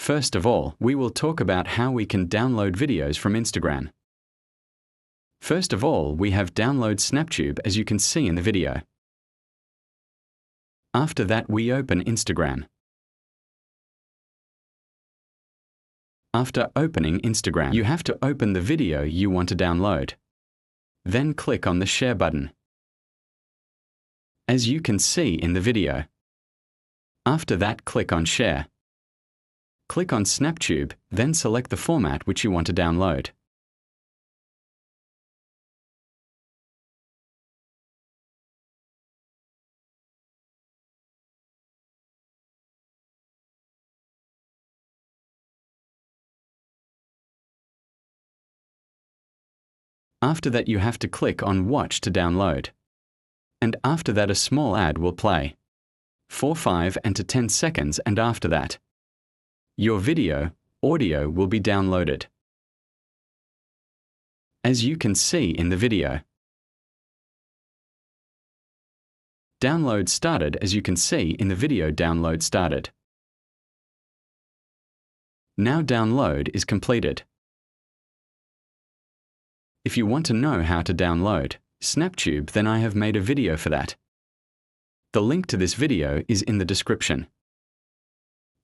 First of all, we will talk about how we can download videos from Instagram. First of all, we have download Snaptube as you can see in the video. After that, we open Instagram. After opening Instagram, you have to open the video you want to download. Then click on the share button. As you can see in the video. After that, click on share. Click on Snaptube, then select the format which you want to download. After that, you have to click on Watch to download. And after that, a small ad will play. For 5 to 10 seconds, and after that, your audio will be downloaded. As you can see in the video. Download started. As you can see in the video, download started. Now download is completed. If you want to know how to download Snaptube, then I have made a video for that. The link to this video is in the description.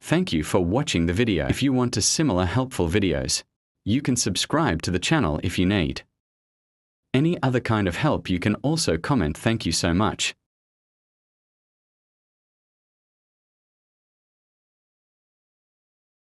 Thank you for watching the video. If you want similar helpful videos, you can subscribe to the channel if you need. Any other kind of help you can also comment. Thank you so much.